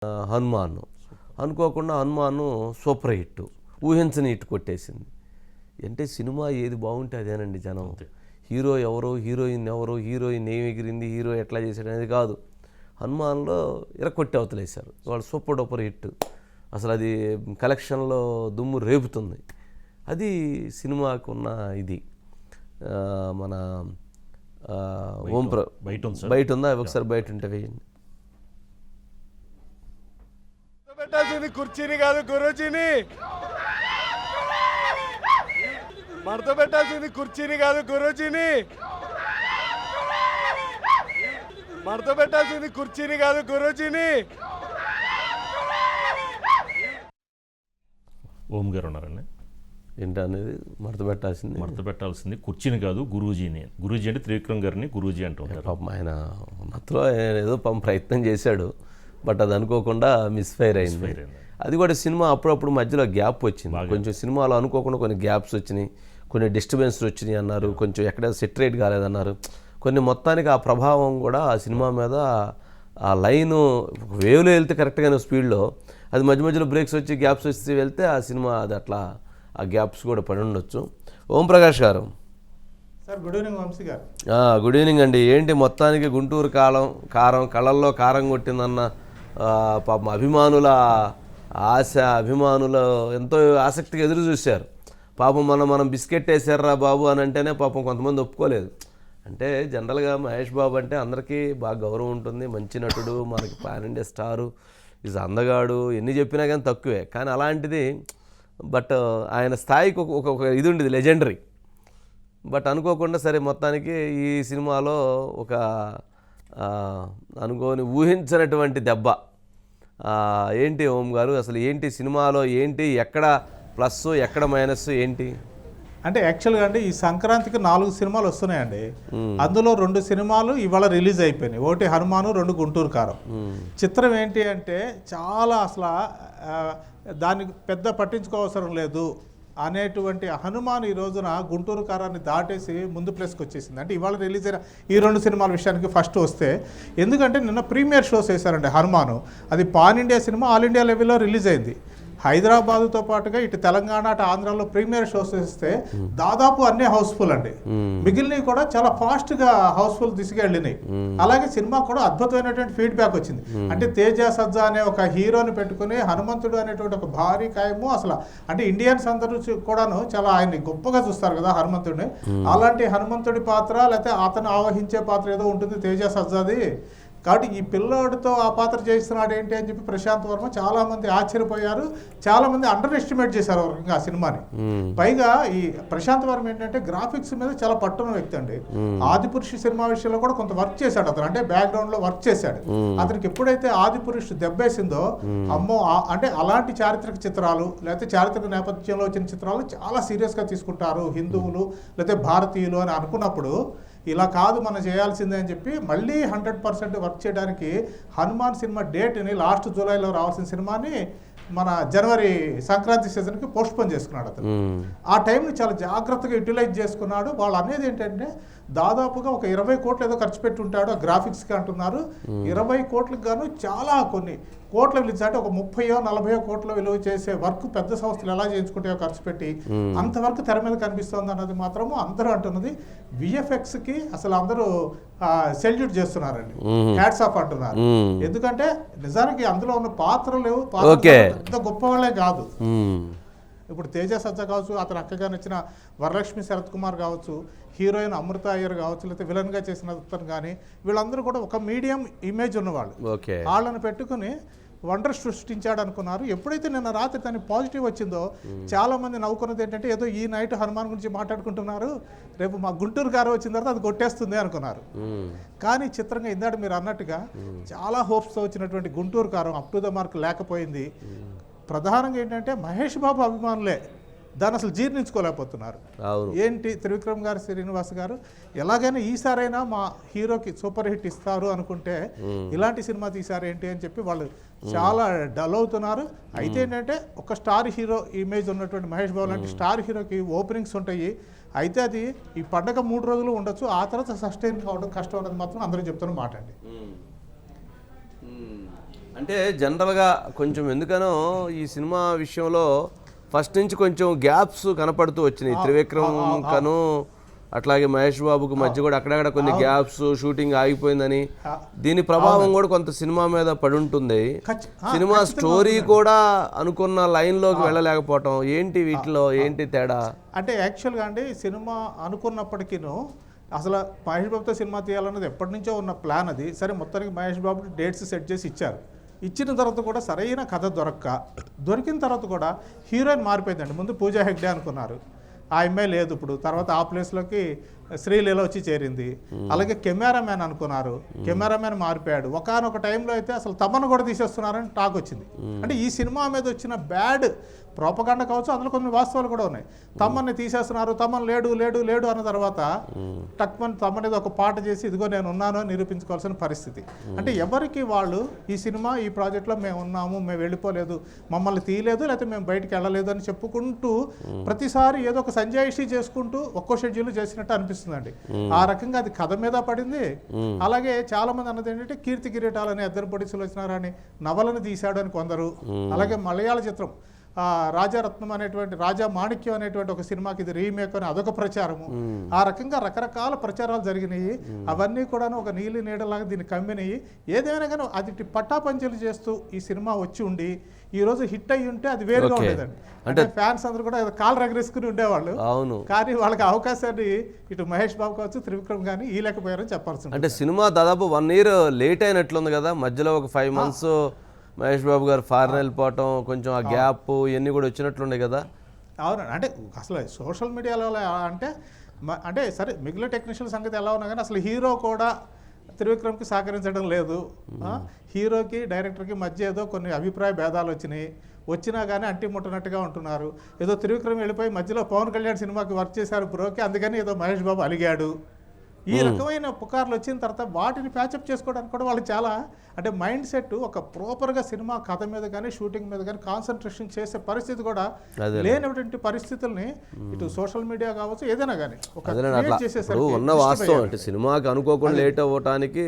హనుమాన్ అనుకోకుండా Hanuman super hit, ఊహించని hit కొట్టేసింది. అంటే సినిమా ఏది బాగుంటే అదేనండి జనం. హీరో ఎవరో, హీరోయిన్ ఎవరో, హీరోయిన్ ఏమి ఎగిరింది, హీరో ఎట్లా చేశాడు అనేది కాదు. హనుమాన్లో ఇరకొట్టి అవతలేశారు వాళ్ళు, సూపర్ డూపర్ హిట్. అసలు అది కలెక్షన్లో దుమ్ము రేపుతుంది. అది సినిమాకు ఉన్న ఇది. మన బయట ఉందా? ఒకసారి బయట ఉంటే వేయండి. పెట్టాల్సింది కుర్చీని కాదు గురూజీని, మడత పెట్టాల్సింది కుర్చీని కాదు గురూజీని, మడత పెట్టాల్సింది కుర్చీని కాదు గురూజీని. ఓం గారు ఉన్నారండి. ఏంటనేది మడత పెట్టాల్సింది కుర్చీని కాదు గురూజీని. గురూజీ అంటే త్రివిక్రమ్ గారిని గురూజీ అంటూ ఉంటారు. పాపం ఆయన మత్తులో ఏదో ప్రయత్నం చేశాడు, బట్ అది అనుకోకుండా మిస్ఫైర్ అయింది. అది కూడా సినిమా అప్పుడప్పుడు మధ్యలో గ్యాప్ వచ్చింది. కొంచెం సినిమాలో అనుకోకుండా కొన్ని గ్యాప్స్ వచ్చినాయి, కొన్ని డిస్టర్బెన్స్లు వచ్చినాయి అన్నారు, కొంచెం ఎక్కడ సెటరేట్ కాలేదన్నారు. కొన్ని మొత్తానికి ఆ ప్రభావం కూడా ఆ సినిమా మీద, ఆ లైను వేవ్లో వెళ్తే కరెక్ట్గానే స్పీడ్లో, అది మధ్య మధ్యలో బ్రేక్స్ వచ్చి గ్యాప్స్ వచ్చి వెళ్తే ఆ సినిమా అది అట్లా ఆ గ్యాప్స్ కూడా పడి ఉండొచ్చు. ఓం ప్రకాష్ గారు సార్, గుడ్ ఈవినింగ్ వంశీ గారు. గుడ్ ఈవినింగ్ అండి. ఏంటి మొత్తానికి గుంటూరు కారం కళ్ళల్లో కారం కొట్టిందన్న పాపం అభిమానుల ఆశ, అభిమానులు ఎంతో ఆసక్తిగా ఎదురు చూశారు. పాపం మనం బిస్కెట్ వేసారా బాబు అని అంటేనే పాపం కొంతమంది ఒప్పుకోలేదు. అంటే జనరల్గా మహేష్ బాబు అంటే అందరికీ బాగా గౌరవం ఉంటుంది, మంచి నటుడు, మనకి పాన్ ఇండియా స్టారు, ఈజ్ అందగాడు, ఎన్ని చెప్పినా కానీ తక్కువే. కానీ అలాంటిది బట్ ఆయన స్థాయికి ఒక ఇది ఉండేది, లెజెండరీ. బట్ అనుకోకుండా సరే మొత్తానికి ఈ సినిమాలో ఒక అనుకోని ఊహించినటువంటి దెబ్బ. ఏంటి ఓం గారు, అసలు ఏంటి సినిమాలో, ఏంటి ఎక్కడ ప్లస్ ఎక్కడ మైనస్ ఏంటి? అంటే యాక్చువల్గా అండి, ఈ సంక్రాంతికి 4 సినిమాలు వస్తున్నాయండి. అందులో 2 సినిమాలు ఇవాళ రిలీజ్ అయిపోయినాయి. ఒకటి హనుమాను, 2 గుంటూరు కారం. చిత్రం ఏంటి అంటే చాలా అసలు దానికి పెద్ద పట్టించుకోవసరం లేదు అనేటువంటి హనుమాన్ ఈ రోజున గుంటూరు కారాన్ని దాటేసి ముందు ప్లేస్కి వచ్చేసింది. అంటే ఇవాళ రిలీజ్ అయిన ఈ 2 సినిమాల విషయానికి ఫస్ట్ వస్తే, ఎందుకంటే నిన్న ప్రీమియర్ షోస్ వేశారండి హనుమాను. అది pan India cinema, all India లెవెల్లో రిలీజ్ అయింది. హైదరాబాద్తో పాటుగా ఇటు తెలంగాణ, అటు ఆంధ్రాలో ప్రీమియర్ షోస్ వేస్తే దాదాపు అన్నీ హౌస్ఫుల్ అండి. మిగిలినవి కూడా చాలా ఫాస్ట్గా హౌస్ఫుల్ దిశగా వెళ్ళినాయి. అలాగే సినిమా కూడా అద్భుతమైనటువంటి ఫీడ్బ్యాక్ వచ్చింది. అంటే తేజ సజ్జా అనే ఒక హీరోని పెట్టుకుని హనుమంతుడు అనేటువంటి ఒక భారీ కాయము, అసలు అంటే ఇండియన్స్ అందరూ కూడాను చాలా ఆయన్ని గొప్పగా చూస్తారు కదా హనుమంతుడిని. అలాంటి హనుమంతుడి పాత్ర, లేకపోతే అతను ఆవహించే పాత్ర ఏదో ఉంటుంది తేజ సజ్జాది. కాబట్టి ఈ పిల్లోడితో ఆ పాత్ర చేస్తున్నాడు ఏంటి అని చెప్పి ప్రశాంత్ వర్మ చాలామంది ఆశ్చర్యపోయారు, చాలామంది అండర్ ఎస్టిమేట్ చేశారు ఆ సినిమాని. పైగా ఈ ప్రశాంత్ వర్మ ఏంటంటే గ్రాఫిక్స్ మీద చాలా పట్టున్న వ్యక్తి అండి. ఆదిపురుషు సినిమా విషయంలో కూడా కొంత వర్క్ చేశాడు అతను, అంటే బ్యాక్గ్రౌండ్ లో వర్క్ చేశాడు. అతనికి ఎప్పుడైతే ఆదిపురుషు దెబ్బేసిందో, అమ్మో అంటే అలాంటి చారిత్రక చిత్రాలు లేకపోతే చారిత్రక నేపథ్యంలో వచ్చిన చిత్రాలు చాలా సీరియస్గా తీసుకుంటారు హిందువులు లేకపోతే భారతీయులు అని అనుకున్నప్పుడు, ఇలా కాదు మనం చేయాల్సిందే అని చెప్పి మళ్ళీ 100% వర్క్ చేయడానికి హనుమాన్ సినిమా డేట్ని లాస్ట్ జూలైలో రావాల్సిన సినిమాని మన జనవరి సంక్రాంతి సీజన్కి పోస్ట్ పోన్ చేసుకున్నాడు అతను. ఆ టైంని చాలా జాగ్రత్తగా యూటిలైజ్ చేసుకున్నాడు. వాళ్ళు అనేది ఏంటంటే దాదాపుగా ఒక 20 కోట్లు ఏదో ఖర్చు పెట్టి ఉంటాడు ఆ గ్రాఫిక్స్కి అంటున్నారు. 20 కోట్లకు గాను చాలా కొన్ని కోట్ల విలువ, అంటే ఒక 30-40 కోట్ల విలువ చేసే వర్క్ పెద్ద సంస్థలు ఎలా చేయించుకుంటాయో ఖర్చు పెట్టి అంతవరకు తెర మీద కనిపిస్తుంది అన్నది మాత్రము అందరూ అంటున్నది. విఎఫ్ఎక్స్కి అసలు అందరూ సెల్యూట్ చేస్తున్నారండి, హ్యాట్స్ ఆఫ్ అంటున్నారు. ఎందుకంటే నిజానికి అందులో ఉన్న పాత్రలు పెద్ద గొప్ప వాళ్ళే కాదు. ఇప్పుడు తేజ సజ్జా కావచ్చు, అతను అక్కగా నచ్చిన వరలక్ష్మి శరత్ కుమార్ కావచ్చు, హీరోయిన్ అమృత అయ్యర్ కావచ్చు, లేకపోతే విలన్గా చేసిన అతను కానీ, వీళ్ళందరూ కూడా ఒక మీడియం ఇమేజ్ ఉన్నవాళ్ళు. వాళ్ళని పెట్టుకుని వండర్ సృష్టించాడు అనుకున్నారు. ఎప్పుడైతే నిన్న రాత్రి తనకి పాజిటివ్ వచ్చిందో చాలామంది నవ్వుకున్నది ఏంటంటే ఏదో ఈ నైట్ హనుమాన్ గురించి మాట్లాడుకుంటున్నారు, రేపు మా గుంటూరు కారు వచ్చిన తర్వాత అది కొట్టేస్తుంది అనుకున్నారు. కానీ చిత్రంగా ఇందాక మీరు అన్నట్టుగా చాలా హోప్స్తో వచ్చినటువంటి Guntur car up to the mark లేకపోయింది. ప్రధానంగా ఏంటంటే మహేష్ బాబు అభిమానులే దాన్ని అసలు జీర్ణించుకోలేకపోతున్నారు. ఏంటి త్రివిక్రమ్ గారు, శ్రీనివాస్ గారు ఎలాగైనా ఈసారైనా మా హీరోకి సూపర్ హిట్ ఇస్తారు అనుకుంటే ఇలాంటి సినిమా తీశారు ఏంటి అని చెప్పి వాళ్ళు చాలా డల్ అవుతున్నారు. అయితే ఏంటంటే ఒక స్టార్ హీరో ఇమేజ్ ఉన్నటువంటి మహేష్ బాబు లాంటి స్టార్ హీరోకి ఓపెనింగ్స్ ఉంటాయి. అయితే అది ఈ పండగ 3 రోజులు ఉండొచ్చు, ఆ తర్వాత సస్టైన్ కావడం కష్టం అన్నది మాత్రం అందరూ చెప్తున్న మాట అండి. అంటే జనరల్గా కొంచెం ఎందుకనో ఈ సినిమా విషయంలో ఫస్ట్ నుంచి కొంచెం గ్యాప్స్ కనపడుతూ వచ్చినాయి. త్రివిక్రమ్ కను అట్లాగే మహేష్ బాబుకు మధ్య కూడా అక్కడక్కడ కొన్ని గ్యాప్స్, షూటింగ్ ఆగిపోయిందని, దీని ప్రభావం కూడా కొంత సినిమా మీద పడి ఉంటుంది. సినిమా స్టోరీ కూడా అనుకున్న లైన్లోకి వెళ్ళలేకపోవటం ఏంటి, వీటిలో ఏంటి తేడా? అంటే యాక్చువల్గా అండి సినిమా అనుకున్నప్పటికీను అసలు మహేష్ బాబుతో సినిమా తీయాలన్నది ఎప్పటి నుంచో ఉన్న ప్లాన్ అది. సరే మొత్తానికి మహేష్ బాబు డేట్స్ సెట్ చేసి ఇచ్చారు. ఇచ్చిన తర్వాత కూడా సరైన కథ దొరికిన తర్వాత కూడా హీరోయిన్ మారిపోయిందండి. ముందు పూజా హెగ్డే అనుకున్నారు, ఆ అమ్మాయి లేదు ఇప్పుడు. తర్వాత ఆ ప్లేస్లోకి శ్రీలీల వచ్చి చేరింది. అలాగే కెమెరామ్యాన్ అనుకున్నారు, కెమెరామ్యాన్ మారిపోయాడు. ఒకానొక టైంలో అయితే అసలు తమను కూడా తీసేస్తున్నారని టాక్ వచ్చింది. అంటే ఈ సినిమా మీద వచ్చిన బ్యాడ్ ప్రోపగాండా కావచ్చు, అందులో కొన్ని వాస్తవాలు కూడా ఉన్నాయి. తమ్మని తీసేస్తున్నారు, తమ్మని లేడు అన్న తర్వాత టక్మన్ తమ్మనేది ఒక పాట చేసి ఇదిగో నేను ఉన్నాను అని నిరూపించుకోవాల్సిన పరిస్థితి. అంటే ఎవరికి వాళ్ళు ఈ సినిమా ఈ ప్రాజెక్ట్లో మేము ఉన్నాము, మేము వెళ్ళిపోలేదు, మమ్మల్ని తీయలేదు, లేకపోతే మేము బయటికి వెళ్ళలేదు అని చెప్పుకుంటూ ప్రతిసారి ఏదో ఒక సంజాయిషీ చేసుకుంటూ ఒక్కో షెడ్యూల్ చేసినట్టు అనిపిస్తుందండి. ఆ రకంగా అది కథ మీద పడింది. అలాగే చాలా మంది అన్నది ఏంటంటే కీర్తి కిరీటాలని ఇద్దరు పొడిసులు వచ్చినారని నవలను తీశాడు అని కొందరు. అలాగే మలయాళ చిత్రం రాజారత్నం అనేటువంటి రాజా మాణిక్యం అనేటువంటి ఒక సినిమాకి ఇది రీమేక్ అని అదొక ప్రచారము. ఆ రకంగా రకరకాల ప్రచారాలు జరిగినాయి. అవన్నీ కూడా ఒక నీలి నీడలాగా దీన్ని కమ్మినాయి. ఏదైనా కానీ అది పట్టాపంచలు చేస్తూ ఈ సినిమా వచ్చి ఉండి ఈ రోజు హిట్ అయ్యి ఉంటే అది వేరుగా ఉండేదండి. అంటే ఫ్యాన్స్ అందరూ కూడా కాలు రగరేసుకుని ఉండేవాళ్ళు. అవును, కానీ వాళ్ళకి అవకాశాన్ని ఇటు మహేష్ బాబు కావచ్చు, త్రివిక్రమ్ కానీ ఈ లేకపోయారని చెప్పాల్సి. అంటే సినిమా దాదాపు 1 year లేట్ అయినట్లుంది కదా. మధ్యలో ఒక 5 months మహేష్ బాబు గారు ఫారెన్ వెళ్ళిపోవటం, కొంచెం ఆ గ్యాప్ ఇవన్నీ కూడా వచ్చినట్లుండే కదా. అవును, అంటే అసలు సోషల్ మీడియాలో అంటే సరే మిగిలిన టెక్నీషియల్ సంగతి ఎలా ఉన్నా కానీ అసలు హీరో కూడా త్రివిక్రమ్కి సహకరించడం లేదు. హీరోకి డైరెక్టర్కి మధ్య ఏదో కొన్ని అభిప్రాయ భేదాలు వచ్చినా కానీ అంటి ముట్టనట్టుగా ఉంటున్నారు. ఏదో త్రివిక్రమ్ వెళ్ళిపోయి మధ్యలో పవన్ కళ్యాణ్ సినిమాకి వర్క్ చేశారు బ్రోకి, అందుకని ఏదో మహేష్ బాబు అలిగాడు. ఈ రకమైన పుకార్లు వచ్చిన తర్వాత వాటిని ప్యాచప్ చేసుకోవడానికి కూడా వాళ్ళు చాలా అంటే మైండ్ సెట్ ఒక ప్రాపర్గా సినిమా కథ మీద కానీ షూటింగ్ మీద కానీ కాన్సన్ట్రేషన్ చేసే పరిస్థితి కూడా లేనటువంటి పరిస్థితుల్ని ఇటు సోషల్ మీడియా కావచ్చు ఏదైనా కానీ ఉన్న వాస్తవం. అంటే సినిమాకి అనుకోకుండా లేట్ అవ్వటానికి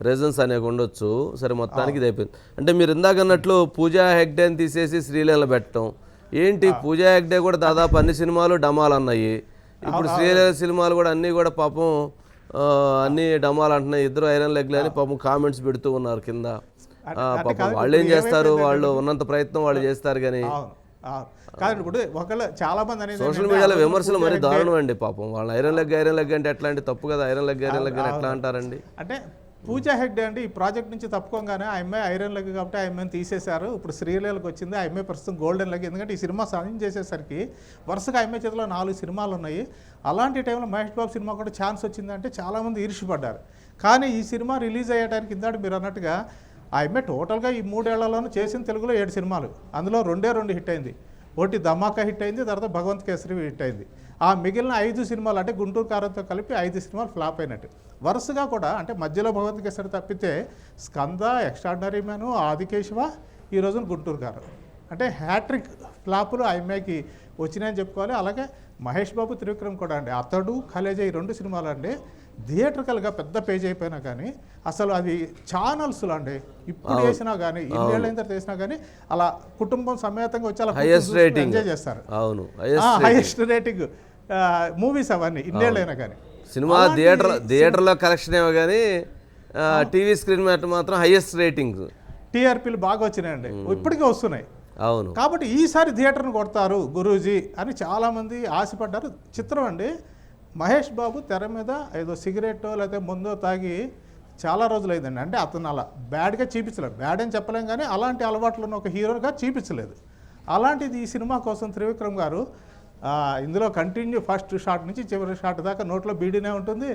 రీజన్స్ అనేవి ఉండొచ్చు. సరే మొత్తానికి ఇది అయిపోయింది. అంటే మీరు ఇందాక అన్నట్లు పూజా హెగ్డేని తీసేసి శ్రీలీల పెట్టడం ఏంటి? పూజా హెగ్డే కూడా దాదాపు అన్ని సినిమాలు డమాల్ అన్నాయి. ఇప్పుడు శ్రీలీల సినిమాలు కూడా అన్నీ కూడా పాపం అన్ని డమాల్ అంటున్నాయి. ఇద్దరు ఐరన్ లెగ్లు అని పాపం కామెంట్స్ పెడుతూ ఉన్నారు కింద. పాపం వాళ్ళు ఏం చేస్తారు, వాళ్ళు ఉన్నంత ప్రయత్నం వాళ్ళు చేస్తారు. కానీ చాలా మంది సోషల్ మీడియాలో విమర్శలు మరి దారుణం అండి. పాపం వాళ్ళు ఐరన్ లెగ్ అంటే ఎట్లా అంటే తప్పు కదా. ఐరన్ లెగ్ ఎట్లా అంటారండి? అంటే పూజా హెగ్డే అండి ఈ ప్రాజెక్ట్ నుంచి తప్పుకోగానే ఆ అమ్మాయి ఐరన్ లెగ్ కాబట్టి ఆ అమ్మాయిని తీసేశారు. ఇప్పుడు శ్రీలీలకు వచ్చింది. ఆ అమ్మాయి ప్రస్తుతం గోల్డెన్ లెగ్. ఎందుకంటే ఈ సినిమా సైన్ చేసేసరికి వరుసగా ఆ అమ్మాయి చేతిలో 4 సినిమాలు ఉన్నాయి. అలాంటి టైంలో మహేష్ బాబు సినిమా కూడా ఛాన్స్ వచ్చిందంటే చాలామంది ఈర్ష్యపడ్డారు. కానీ ఈ సినిమా రిలీజ్ అయ్యడానికి ఇందాక మీరు అన్నట్టుగా ఆ అమ్మాయి టోటల్గా ఈ 3 ఏళ్లలోనూ చేసిన తెలుగులో 7 సినిమాలు, అందులో 2 హిట్ అయింది. ఒకటి ధమాకా హిట్ అయింది, తర్వాత భగవంత్ కేసరి హిట్ అయింది. ఆ మిగిలిన 5 సినిమాలు అంటే గుంటూరు కారంతో కలిపి 5 సినిమాలు ఫ్లాప్ అయినట్టు. వరుసగా కూడా అంటే మధ్యలో భగవంత్ కేసరి తప్పితే స్కంద, ఎక్స్ట్రాడినరీ మ్యాన్, ఆదికేశవ, ఈ రోజున గుంటూరు కారం అంటే హ్యాట్రిక్ ఫ్లాపులు ఆ అమ్మాయికి వచ్చినాయని చెప్పుకోవాలి. అలాగే మహేష్ బాబు, త్రివిక్రమ్ కూడా అండి అతడు, ఖలేజా ఈ 2 సినిమాలు అండి థియేటర్కల్గా పెద్ద పేజ్ అయిపోయినా కానీ అసలు అది ఛానల్స్లో అండి ఇప్పుడు వేసినా కానీ ఇన్నేళ్ళైన తర్వాత వేసినా కానీ అలా కుటుంబం సమేతంగా వచ్చి అలా ఎంజాయ్ చేస్తారు. అవును, హైయెస్ట్ రేటింగ్ మూవీస్ అవన్నీ ఇన్నేళ్ళైనా కానీ. సినిమా థియేటర్లో కలెక్షన్ ఏమో కానీ టీవీ స్క్రీన్ మీద మాత్రం హైయెస్ట్ రేటింగ్ టీఆర్పీలు బాగా వచ్చినాయండి, ఇప్పటికీ వస్తున్నాయి. అవును, కాబట్టి ఈసారి థియేటర్ను కొడతారు గురూజీ అని చాలామంది ఆశపడ్డారు. చిత్రం అండి మహేష్ బాబు తెర మీద ఏదో సిగరెట్టో లేకపోతే ముందో తాగి చాలా రోజులు అయిందండి. అంటే అతను అలా బ్యాడ్గా చూపించలేదు, బ్యాడ్ అని చెప్పలేం కానీ అలాంటి అలవాట్లు ఉన్న ఒక హీరోగా చూపించలేదు. అలాంటిది ఈ సినిమా కోసం త్రివిక్రమ్ గారు ఇందులో కంటిన్యూ ఫస్ట్ షాట్ నుంచి చివరి షాట్ దాకా నోట్లో బీడీనే ఉంటుంది.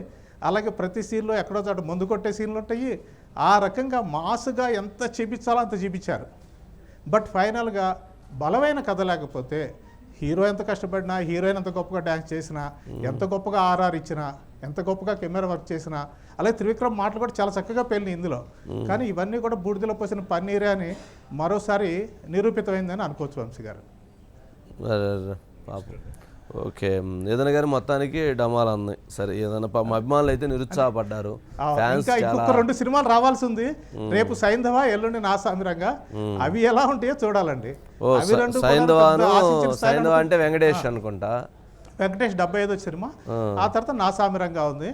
అలాగే ప్రతి సీన్లో ఎక్కడో చోట ముందు కొట్టే సీన్లు ఉంటాయి. ఆ రకంగా మాసుగా ఎంత చూపించాలో అంత చూపించారు. బట్ ఫైనల్గా బలమైన కథ లేకపోతే హీరో ఎంత కష్టపడినా, హీరోయిన్ ఎంత గొప్పగా డ్యాన్స్ చేసినా, ఎంత గొప్పగా ఆర్ఆర్ ఇచ్చినా, ఎంత గొప్పగా కెమెరా వర్క్ చేసినా, అలాగే త్రివిక్రమ్ మాటలు కూడా చాలా చక్కగా పేలినాయి ఇందులో. కానీ ఇవన్నీ కూడా బూడిదలో పోసిన పన్నీరే అని మరోసారి నిరూపితమైందని అనుకోవచ్చు వంశీ గారు. పాపం ఓకే ఏదైనా కానీ మొత్తానికి డమాల్ ఉంది సరే ఏదైనా మా అభిమానులు అయితే నిరుత్సాహపడ్డారు ఫ్యాన్స్ ఇంకా ఇంకొక 2 సినిమాలు రావాల్సి ఉంది. రేపు సైంధవ, ఎల్లుండి నా సామిరంగా. అవి ఎలా ఉంటాయో చూడాలండి. ఓ అవి రెండు కూడా సైంధవాను పెద్ద ఆశించిన స్థాయిలో సైంధవ అంటే వెంకటేష్ అనుకుంటా. వెంకటేష్ 75వ సినిమా, ఆ తర్వాత నా సామిరంగా ఉంది.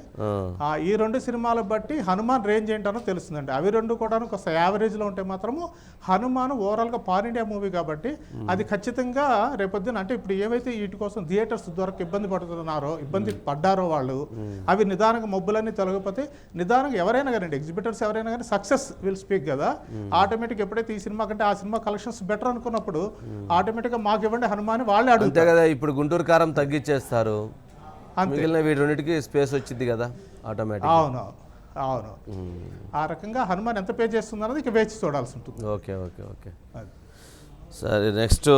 ఈ 2 సినిమాలు బట్టి హనుమాన్ రేంజ్ ఏంటనో తెలుస్తుందండి. అవి 2 కూడా కొంత యావరేజ్లో ఉంటే మాత్రము హనుమాన్ ఓవరాల్గా పాన్ ఇండియా మూవీ కాబట్టి అది ఖచ్చితంగా రేపొద్దున అంటే ఇప్పుడు ఏవైతే వీటి కోసం థియేటర్స్ దొరక ఇబ్బంది పడ్డారో వాళ్ళు అవి నిదానంగా మబ్బులన్నీ తొలగిపోతే నిదానంగా ఎవరైనా కానీ ఎగ్జిబిటర్స్ ఎవరైనా కానీ సక్సెస్ విల్ స్పీక్ కదా. ఆటోమేటిక్ ఎప్పుడైతే ఈ సినిమా కంటే ఆ సినిమా కలెక్షన్స్ బెటర్ అనుకున్నప్పుడు ఆటోమేటిక్గా మాకు ఇవ్వండి హనుమాన్ వాళ్ళే అంతే అడుగుతారు కదా. ఇప్పుడు గుంటూరు కారం తగ్గించేస్తారు, మిగిలిన వీటిన్నిటికీ స్పేస్ వచ్చింది కదా ఆటోమేటిక్. అవును అవును ఆ రకంగా హనుమాన్ ఎంత పే చేస్తుంది అన్నది ఇక వేచి చూడాల్సి ఉంటుంది. ఓకే ఓకే ఓకే అది. సరే నెక్స్ట్